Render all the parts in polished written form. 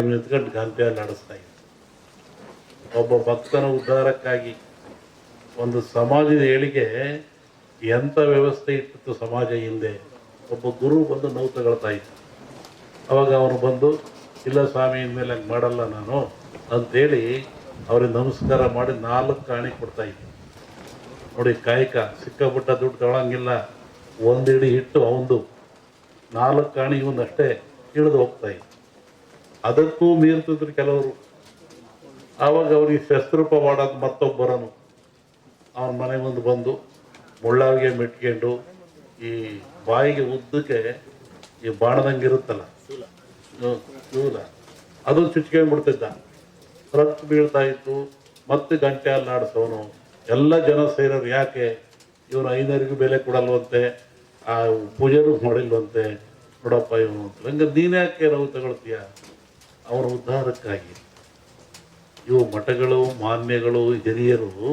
ಇವ್ನು ಎತ್ಕೊಂಡು ಗಂಟೆಯಲ್ಲಿ ಆಡಿಸ್ತಾ ಇದ್ದ. ಒಬ್ಬ ಭಕ್ತನ ಉದ್ಧಾರಕ್ಕಾಗಿ ಒಂದು ಸಮಾಜದ ಏಳಿಗೆ ಎಂಥ ವ್ಯವಸ್ಥೆ ಇಟ್ಟಿತ್ತು ಸಮಾಜ ಹಿಂದೆ. ಒಬ್ಬ ಗುರು ಬಂದು ನೋವು ತಗೊಳ್ತಾ ಇದ್ದ. ಅವಾಗ ಅವನು ಬಂದು, ಇಲ್ಲ ಸ್ವಾಮಿ ಇನ್ಮೇಲೆ ಹಂಗೆ ಮಾಡಲ್ಲ ನಾನು ಅಂಥೇಳಿ ಅವ್ರಿಗೆ ನಮಸ್ಕಾರ ಮಾಡಿ 4 ಕಾಣಿ ಕೊಡ್ತಾ ಇದ್ದ. ನೋಡಿ, ಕಾಯಕ ಸಿಕ್ಕಾಪುಟ್ಟ ದುಡ್ಡು ತಗೊಳಂಗಿಲ್ಲ. 1 ಹಿಡಿ ಹಿಟ್ಟು ಅವಂದು, 4 ಕಾಣಿ ಇವನಷ್ಟೇ ಇಳಿದು ಹೋಗ್ತಾ ಇದ್ದ. ಅದಕ್ಕೂ ಮೀರ್ತಿದ್ರು ಕೆಲವರು. ಆವಾಗ ಅವ್ರಿಗೆ ಶಸ್ತ್ರೂಪ ಮಾಡೋದು ಮತ್ತೊಬ್ಬರನು ಅವನ ಮನೆ ಮುಂದೆ ಬಂದು ಮುಳ್ಳಾವಿಗೆ ಮೆಟ್ಕೊಂಡು ಈ ಬಾಯಿಗೆ ಉದ್ದಕ್ಕೆ ಈ ಬಾಣದಂಗೆ ಇರುತ್ತಲ್ಲ ಶೂಲ, ಅದು ಚುಚ್ಕೊಂಡ್ಬಿಡ್ತಿದ್ದ. ರಕ್ತ ಬೀಳ್ತಾ ಇತ್ತು. ಮತ್ತೆ ಗಂಟೆ ಅಲ್ಲಿ ಆಡಿಸೋನು. ಎಲ್ಲ ಜನ ಸೇರೋರು, ಯಾಕೆ ಇವನು 500 ಬೆಲೆ ಕೊಡಲ್ವಂತೆ, ಆ ಪೂಜೆನೂ ಮಾಡಿಲ್ವಂತೆ, ನೋಡಪ್ಪ ಇವನು ಅಂತ. ಹಂಗೆ ನೀನ್ಯಾಕೆ ನಾವು ತಗೊಳ್ತೀಯ? ಅವರ ಉದ್ಧಾರಕ್ಕಾಗಿ. ಇವು ಮಠಗಳು, ಮಾನ್ಯಗಳು, ಹಿರಿಯರು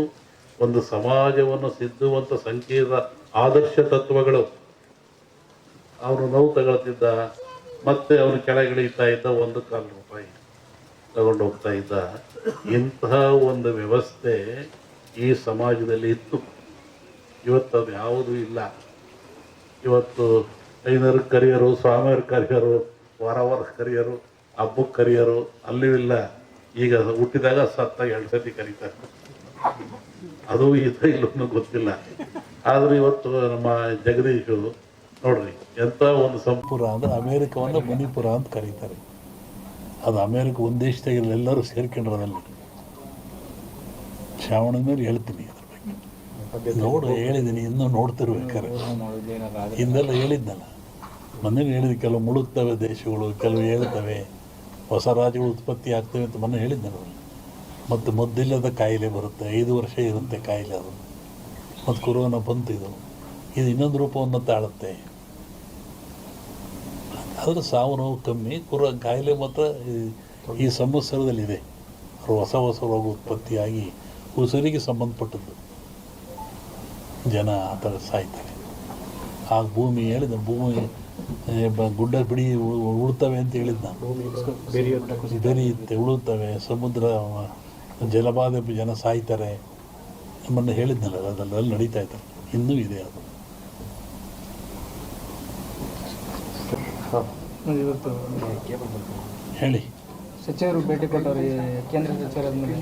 ಒಂದು ಸಮಾಜವನ್ನು ಸಿದ್ಧುವಂಥ ಸಂಕೀರ್ಣ ಆದರ್ಶ ತತ್ವಗಳು. ಅವನು ನೋವು ತಗೊಳ್ತಿದ್ದ, ಮತ್ತೆ ಅವನು ಕೆಳಗಿಳಿತಾ ಇದ್ದ, 1 ರೂಪಾಯಿ ತಗೊಂಡು ಹೋಗ್ತಾ ಇದ್ದ. ಇಂತಹ ಒಂದು ವ್ಯವಸ್ಥೆ ಈ ಸಮಾಜದಲ್ಲಿ ಇತ್ತು. ಇವತ್ತು ಅದು ಯಾವುದೂ ಇಲ್ಲ. ಇವತ್ತು 500 ಕರಿಯರು, ಸ್ವಾಮಿಯವ್ರ ಕರಿಯರು, ವಾರ ಕರಿಯರು, ಹಬ್ಬಕ್ಕೆ ಕರಿಯರು, ಅಲ್ಲೂ ಇಲ್ಲ. ಈಗ ಹುಟ್ಟಿದಾಗ ಸತ್ತಾಗ 2 ಸತಿ ಕರೀತಾರೆ. ಅದು ಇಲ್ಲೂ ಗೊತ್ತಿಲ್ಲ. ಆದ್ರೆ ಇವತ್ತು ನಮ್ಮ ಜಗದೀಶು ನೋಡ್ರಿ, ಎಂಥ ಒಂದು ಸಂಪೂರ ಅಂದರೆ ಅಮೇರಿಕವನ್ನು ಮಣಿಪುರ ಅಂತ ಕರೀತಾರೆ. ಅದು ಅಮೇರಿಕ ಒಂದು ದೇಶದಾಗಿರಲಿ, ಎಲ್ಲರೂ ಸೇರ್ಕೊಂಡ್ರದಲ್ಲಿ. ಶ್ರಾವಣದ ಮೇಲೆ ಹೇಳ್ತೀನಿ ಅದ್ರ ಬಗ್ಗೆ. ನೋಡು, ಹೇಳಿದ್ದೀನಿ, ಇನ್ನೂ ನೋಡ್ತಿರ್ಬೇಕಾರೆ. ಹಿಂದೆಲ್ಲ ಹೇಳಿದ್ನಲ್ಲ, ಮೊನ್ನೆ ಹೇಳಿದ ಕೆಲವು ಮುಳುಗ್ತವೆ ದೇಶಗಳು, ಕೆಲವು ಹೇಳ್ತವೆ, ಹೊಸ ರಾಜ್ಯಗಳು ಉತ್ಪತ್ತಿ ಆಗ್ತವೆ ಅಂತ ಮೊನ್ನೆ ಹೇಳಿದ್ನಲ್ಲ. ಮತ್ತು ಮದ್ದಿಲ್ಲದ ಕಾಯಿಲೆ ಬರುತ್ತೆ, 5 ವರ್ಷ ಇರುತ್ತೆ ಕಾಯಿಲೆ ಅದು. ಮತ್ತು ಕೊರೋನಾ ಬಂತು. ಇದು ಇನ್ನೊಂದು ರೂಪವನ್ನು ತಾಳುತ್ತೆ. ಆದರೆ ಸಾವು ನೋವು ಕಮ್ಮಿ, ಕಾಯಿಲೆ ಮಾತ್ರ ಈ ಸಂವತ್ಸರದಲ್ಲಿದೆ. ಹೊಸ ರೋಗ ಉತ್ಪತ್ತಿಯಾಗಿ ಉಸಿರಿಗೆ ಸಂಬಂಧಪಟ್ಟದ್ದು ಜನ ಆ ಥರ ಸಾಯ್ತಾರೆ. ಆಗ ಭೂಮಿ ಹೇಳಿದ, ಭೂಮಿ ಗುಡ್ಡ ಬಿಡಿ ಉಳ್ತವೆ ಅಂತ ಹೇಳಿದ್ ನಾನು. ಬೆರೆಯುತ್ತೆ, ಉಳುತ್ತವೆ, ಸಮುದ್ರ ಜಲಬಾಧೆ, ಜನ ಸಾಯ್ತಾರೆ ನಮ್ಮನ್ನು ಹೇಳಿದ್ನಲ್ಲ. ಅದೆಲ್ಲ ನಡೀತಾ ಇದ್ದಾರೆ, ಇನ್ನೂ ಇದೆ ಅದು. ಹೇಳಿ. ಸಚಿವರು ಭೇಟಿ ಕೊಟ್ಟವ್ರಿ, ಕೇಂದ್ರ ಸಚಿವರಾದ್ಮೇಲೆ